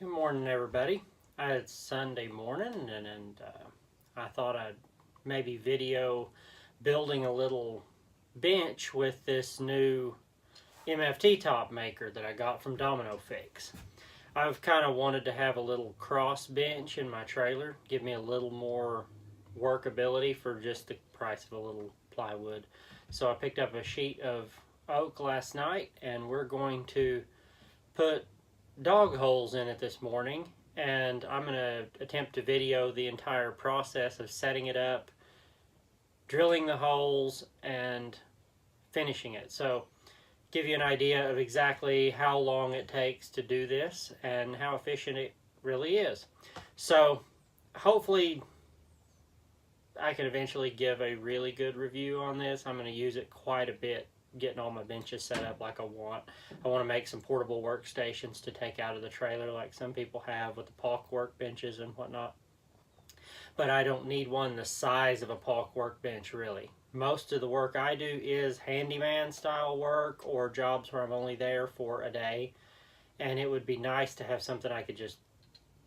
Good morning, everybody. It's Sunday morning, and I thought I'd maybe video building a little bench with this new MFT top maker that I got from DominoFix. I've kind of wanted to have a little cross bench in my trailer, give me a little more workability for just the price of a little plywood. So I picked up a sheet of oak last night, and we're going to put dog holes in it this morning, and I'm going to attempt to video the entire process of setting it up, drilling the holes, and finishing it. So give you an idea of exactly how long it takes to do this and how efficient it really is. So hopefully I can eventually give a really good review on this. I'm going to use it quite a bit, getting all my benches set up like I want. I want to make some portable workstations to take out of the trailer like some people have with the PALC workbenches and whatnot. But I don't need one the size of a PALC workbench, really. Most of the work I do is handyman style work or jobs where I'm only there for a day, and it would be nice to have something I could just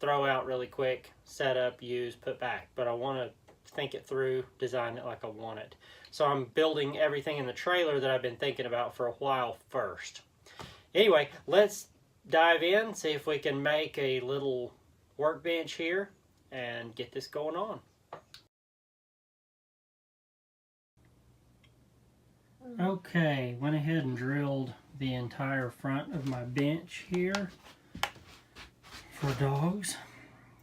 throw out really quick, set up, use, put back. But I want to think it through, design it like I want it. So I'm building everything in the trailer that I've been thinking about for a while first. Anyway, let's dive in, see if we can make a little workbench here and get this going on. Okay, went ahead and drilled the entire front of my bench here for dogs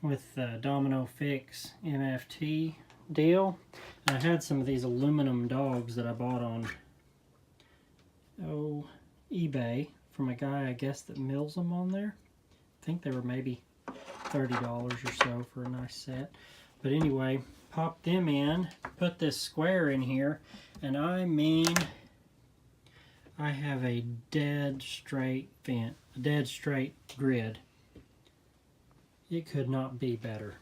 with the DominoFix MFT deal. And I had some of these aluminum dogs that I bought on eBay from a guy, I guess, that mills them on there. I think they were maybe $30 or so for a nice set. But anyway, pop them in, put this square in here, and I mean, I have a dead straight fence, a dead straight grid. It could not be better.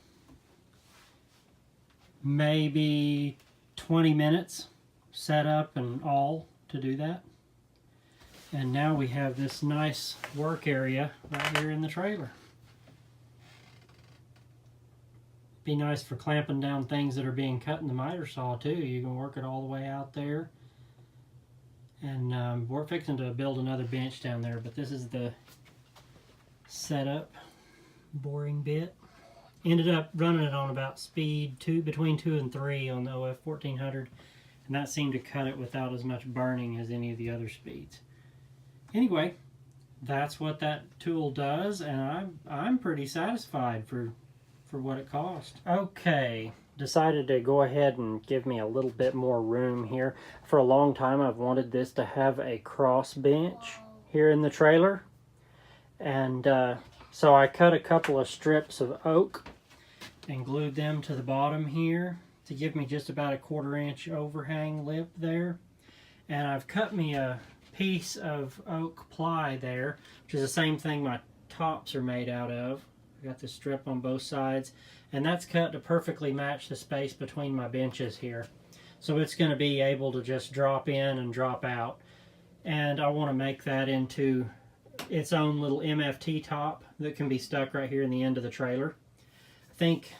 Maybe 20 minutes set up and all to do that. And now we have this nice work area right here in the trailer. Be nice for clamping down things that are being cut in the miter saw too. You can work it all the way out there. And we're fixing to build another bench down there, but this is the setup boring bit. Ended up running it on about speed between 2 and 3 on the OF 1400, and that seemed to cut it without as much burning as any of the other speeds. Anyway, that's what that tool does, and I'm pretty satisfied for what it cost. Okay, decided to go ahead and give me a little bit more room here. For a long time I've wanted this to have a cross bench here in the trailer, and so I cut a couple of strips of oak and glued them to the bottom here to give me just about a 1/4 inch overhang lip there. And I've cut me a piece of oak ply there, which is the same thing my tops are made out of. I got this strip on both sides, and that's cut to perfectly match the space between my benches here. So it's going to be able to just drop in and drop out. And I want to make that into its own little MFT top that can be stuck right here in the end of the trailer. I think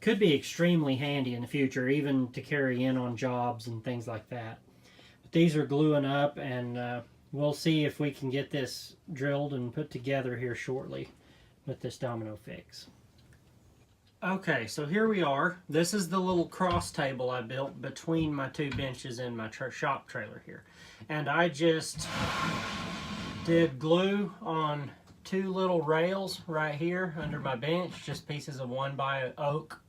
could be extremely handy in the future, even to carry in on jobs and things like that. But these are gluing up, and we'll see if we can get this drilled and put together here shortly with this DominoFix. Okay, so here we are. This is the little cross table I built between my 2 benches in my shop trailer here. And I just did glue on 2 little rails right here under my bench, just pieces of 1x oak.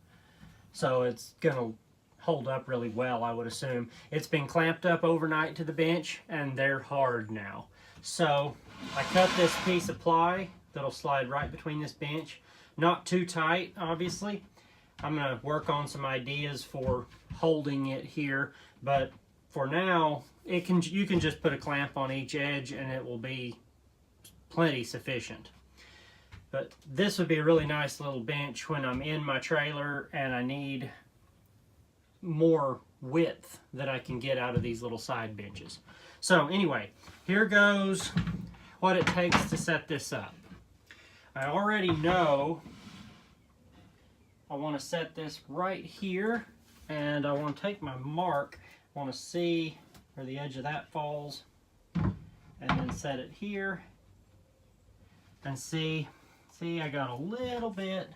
So it's gonna hold up really well, I would assume. It's been clamped up overnight to the bench, and they're hard now. So I cut this piece of ply that'll slide right between this bench. Not too tight, obviously. I'm gonna work on some ideas for holding it here, but for now, you can just put a clamp on each edge and it will be plenty sufficient. But this would be a really nice little bench when I'm in my trailer and I need more width that I can get out of these little side benches. So anyway, here goes what it takes to set this up. I already know I want to set this right here, and I want to take my mark. I want to see where the edge of that falls, and then set it here. And see, I got a little bit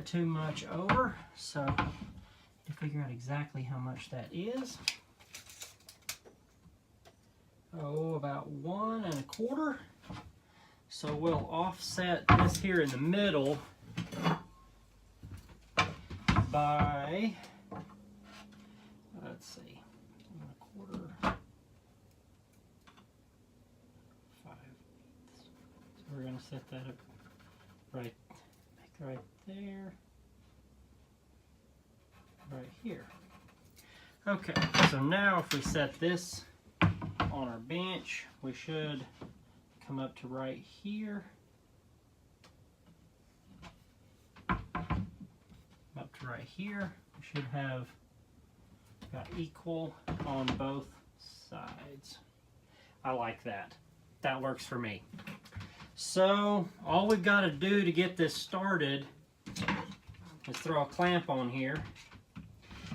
too much over, so to figure out exactly how much that is. Oh, about 1 1/4. So we'll offset this here in the middle by, let's see, 1 1/4, 5/8. So we're going to set that up right there, right here. Okay, so now if we set this on our bench, we should come up to right here, up to right here. We should have got equal on both sides. I like that. That works for me. So all we've got to do to get this started is throw a clamp on here.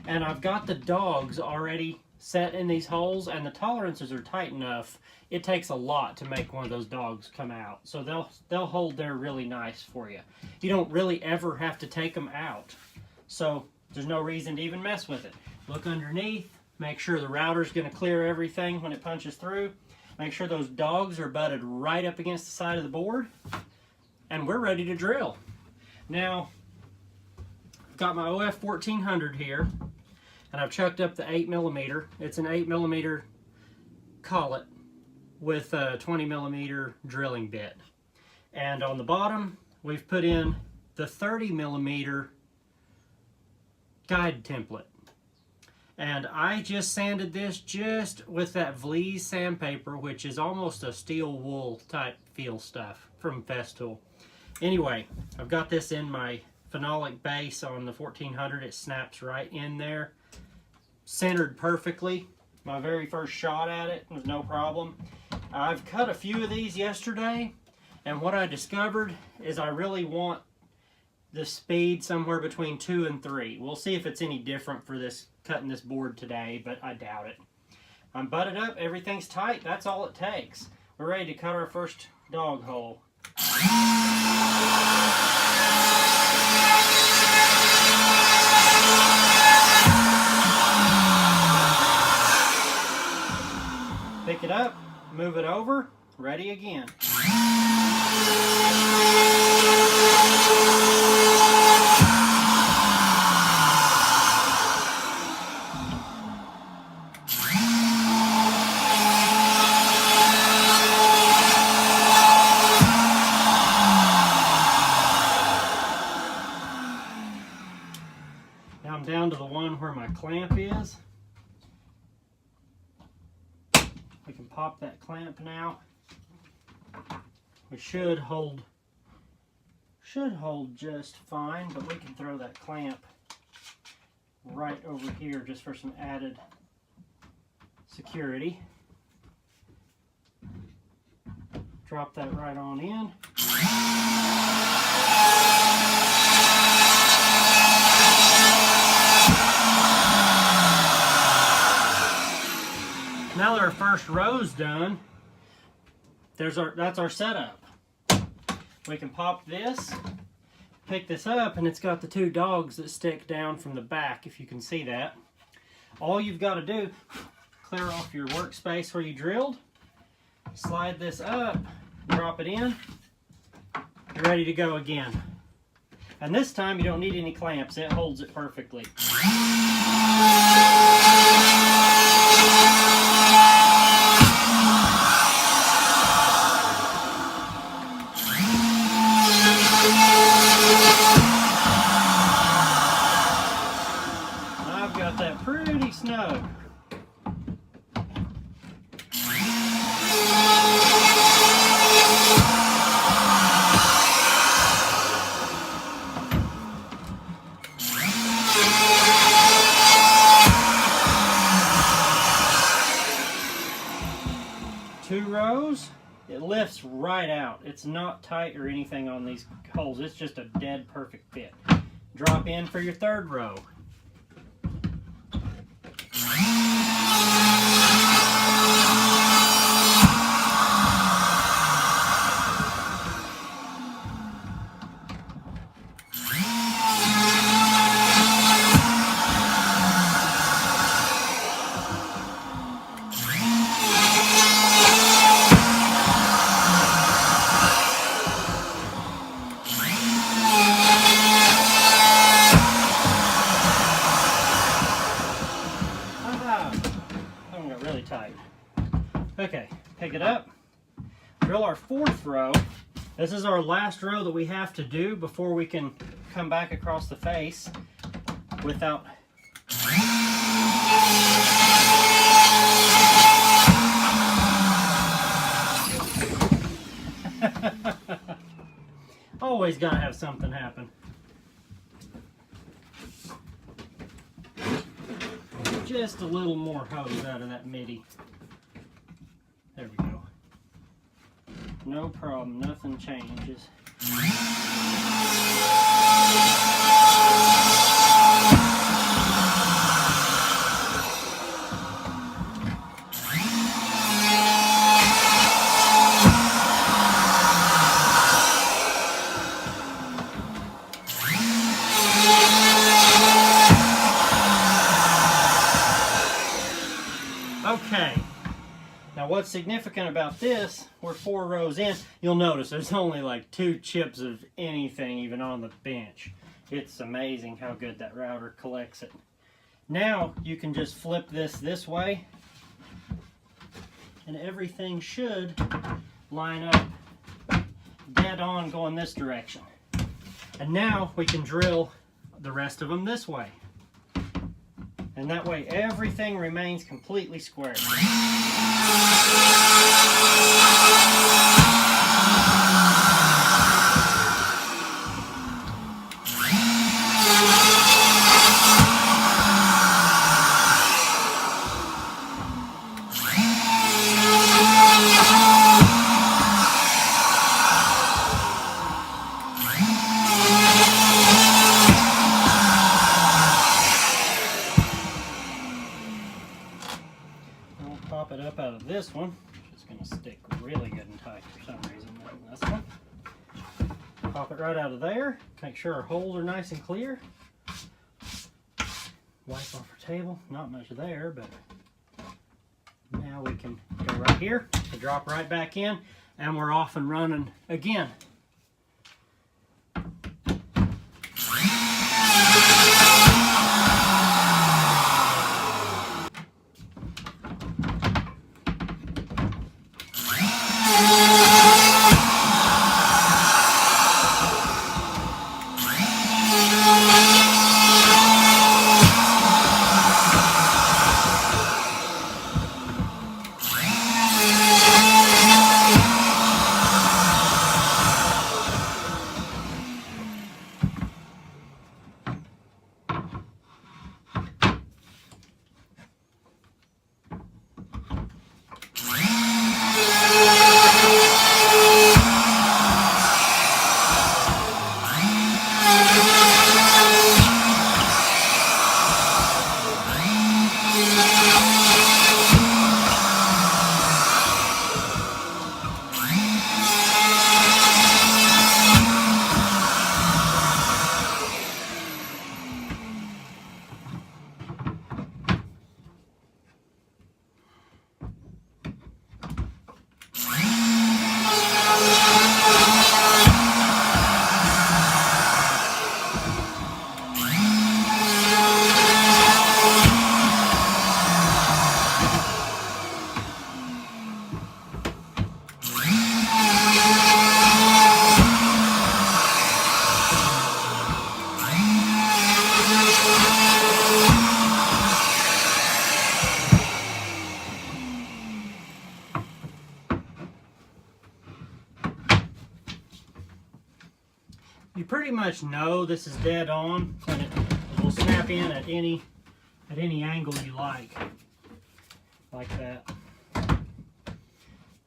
And I've got the dogs already set in these holes, and the tolerances are tight enough. It takes a lot to make one of those dogs come out. So they'll hold there really nice for you. You don't really ever have to take them out. So there's no reason to even mess with it. Look underneath, make sure the router's going to clear everything when it punches through. Make sure those dogs are butted right up against the side of the board, and we're ready to drill. Now, I've got my OF 1400 here, and I've chucked up the 8mm. It's an 8mm collet with a 20mm drilling bit. And on the bottom, we've put in the 30mm guide template. And I just sanded this just with that Vlies sandpaper, which is almost a steel wool type feel stuff from Festool. Anyway, I've got this in my phenolic base on the 1400. It snaps right in there. Centered perfectly. My very first shot at it was no problem. I've cut a few of these yesterday, and what I discovered is I really want the speed somewhere between 2 and 3. We'll see if it's any different for this cutting this board today, but I doubt it. I'm butted up, everything's tight, that's all it takes. We're ready to cut our first dog hole. Pick it up, move it over, ready again. Now I'm down to the one where my clamp is. We can pop that clamp now. We should hold just fine, but we can throw that clamp right over here just for some added security. Drop that right on in. Now that our first row's done, that's our setup. We can pop this, pick this up, and it's got the 2 dogs that stick down from the back, if you can see that. All you've got to do, clear off your workspace where you drilled, slide this up, drop it in, you're ready to go again. And this time you don't need any clamps, it holds it perfectly. I've got that pretty snug. Two rows. it lifts right out. It's not tight or anything on these holes. It's just a dead perfect fit. Drop in for your third row. Tight. Okay, pick it up, drill our fourth row. This is our last row that we have to do before we can come back across the face without always gotta have something happen. Just a little more hose out of that MIDI. There we go. No problem, nothing changes. Okay, now what's significant about this, we're 4 rows in, you'll notice there's only like 2 chips of anything even on the bench. It's amazing how good that router collects it. Now you can just flip this way and everything should line up dead on going this direction. And now we can drill the rest of them this way. And that way everything remains completely square. Pop it up out of this one, it's going to stick really good and tight for some reason. This one. Pop it right out of there. Make sure our holes are nice and clear. Wipe off our table. Not much there, but now we can go right here, drop right back in, and we're off and running again. You pretty much know this is dead on, and it will snap in at any angle you like that.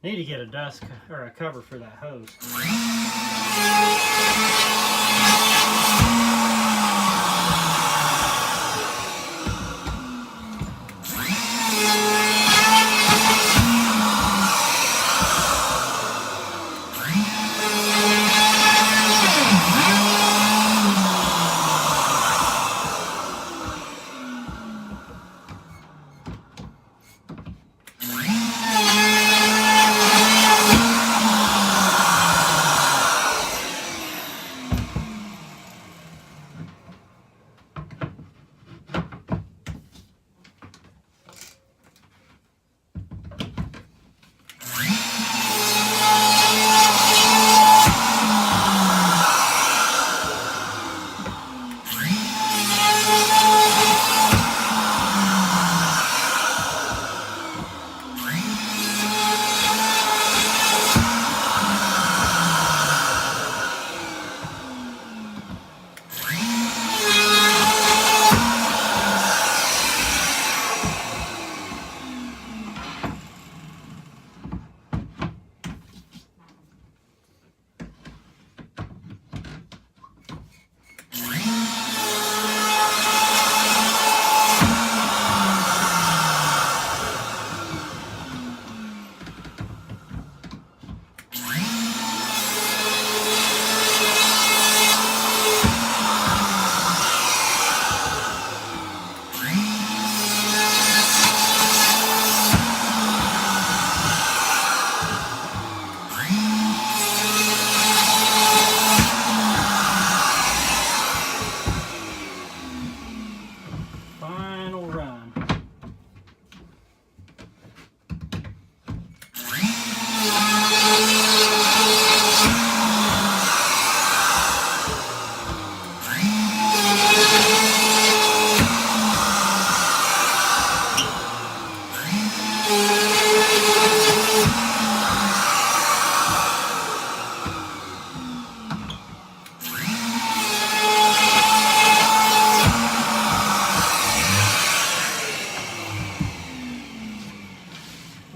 Need to get a dust or a cover for that hose.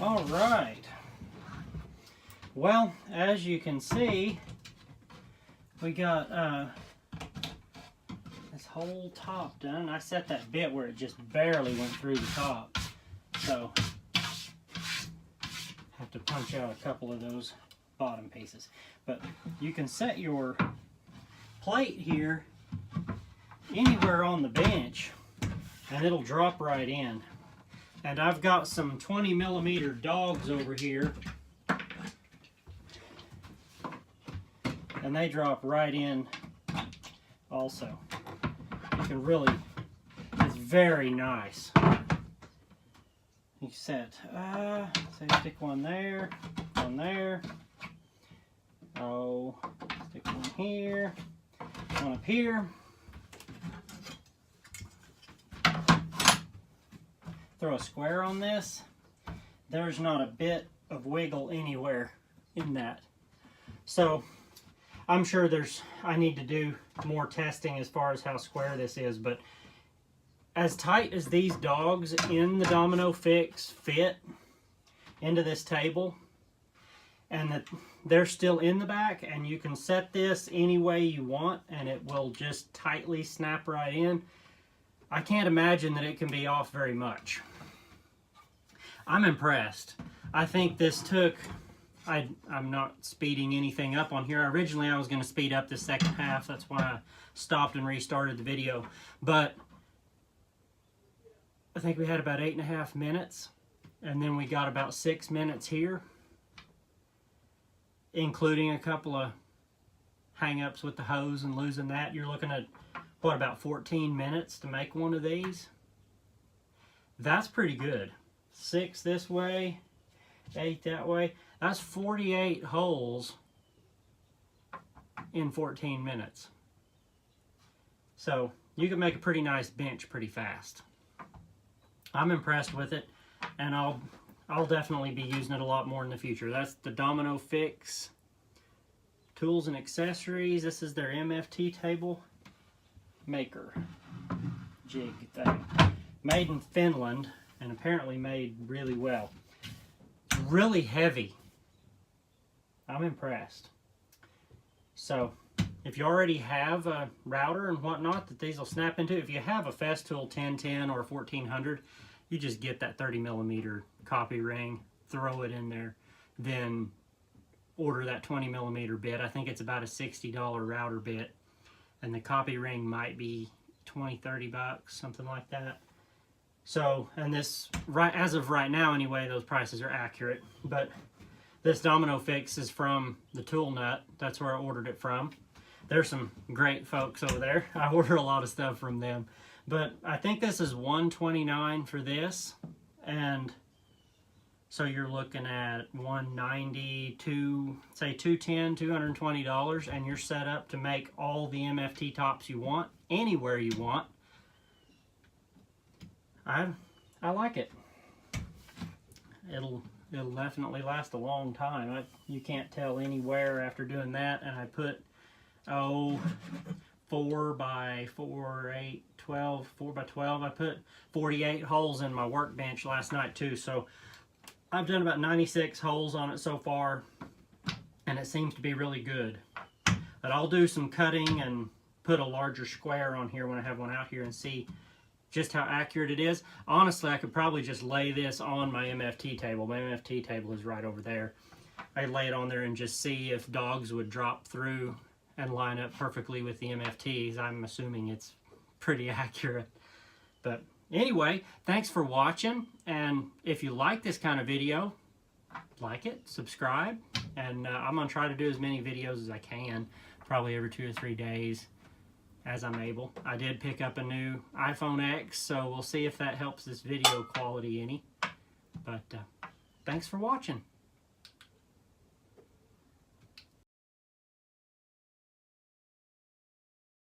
All right. Well, as you can see, we got this whole top done. I set that bit where it just barely went through the top. So, have to punch out a couple of those bottom pieces. But you can set your plate here anywhere on the bench and it'll drop right in. And I've got some 20mm dogs over here, and they drop right in also. You can really, it's very nice. You set, say stick one there, oh, stick one here, one up here. Throw a square on this, there's not a bit of wiggle anywhere in that. So I'm sure I need to do more testing as far as how square this is, but as tight as these dogs in the DominoFix fit into this table, and that they're still in the back, and you can set this any way you want and it will just tightly snap right in, I can't imagine that it can be off very much. I'm impressed. I think this took, I'm not speeding anything up on here. Originally I was going to speed up the second half. That's why I stopped and restarted the video. But I think we had about 8.5 minutes. And then we got about 6 minutes here, including a couple of hang-ups with the hose and losing that. You're looking at, what, about 14 minutes to make one of these? That's pretty good. 6 this way, 8 that way. That's 48 holes in 14 minutes. So you can make a pretty nice bench pretty fast. I'm impressed with it, and I'll definitely be using it a lot more in the future. That's the DominoFix tools and accessories. This is their MFT table maker jig thing. Made in Finland and apparently made really well. It's really heavy. I'm impressed. So if you already have a router and whatnot that these will snap into, if you have a Festool 1010 or 1400, you just get that 30mm copy ring, throw it in there, then order that 20mm bit. I think it's about a $60 router bit, and the copy ring might be 20-30 bucks, something like that. So, and this, right as of right now anyway, those prices are accurate. But this DominoFix is from the Tool Nut. That's where I ordered it from. There's some great folks over there. I order a lot of stuff from them. But I think this is $129 for this, and so you're looking at $190 to say $210, $220, and you're set up to make all the MFT tops you want, anywhere you want. I like it. It'll definitely last a long time. You can't tell any wear after doing that. And I put 4 by 4, 8, 12, 4 by 12. I put 48 holes in my workbench last night too. So I've done about 96 holes on it so far, and it seems to be really good. But I'll do some cutting and put a larger square on here when I have one out here and see just how accurate it is. Honestly, I could probably just lay this on my MFT table. My MFT table is right over there. I lay it on there and just see if dogs would drop through and line up perfectly with the MFTs. I'm assuming it's pretty accurate. But anyway, thanks for watching, and if you like this kind of video, like it, subscribe, and I'm going to try to do as many videos as I can, probably every 2 or 3 days as I'm able. I did pick up a new iPhone X, so we'll see if that helps this video quality any. But thanks for watching.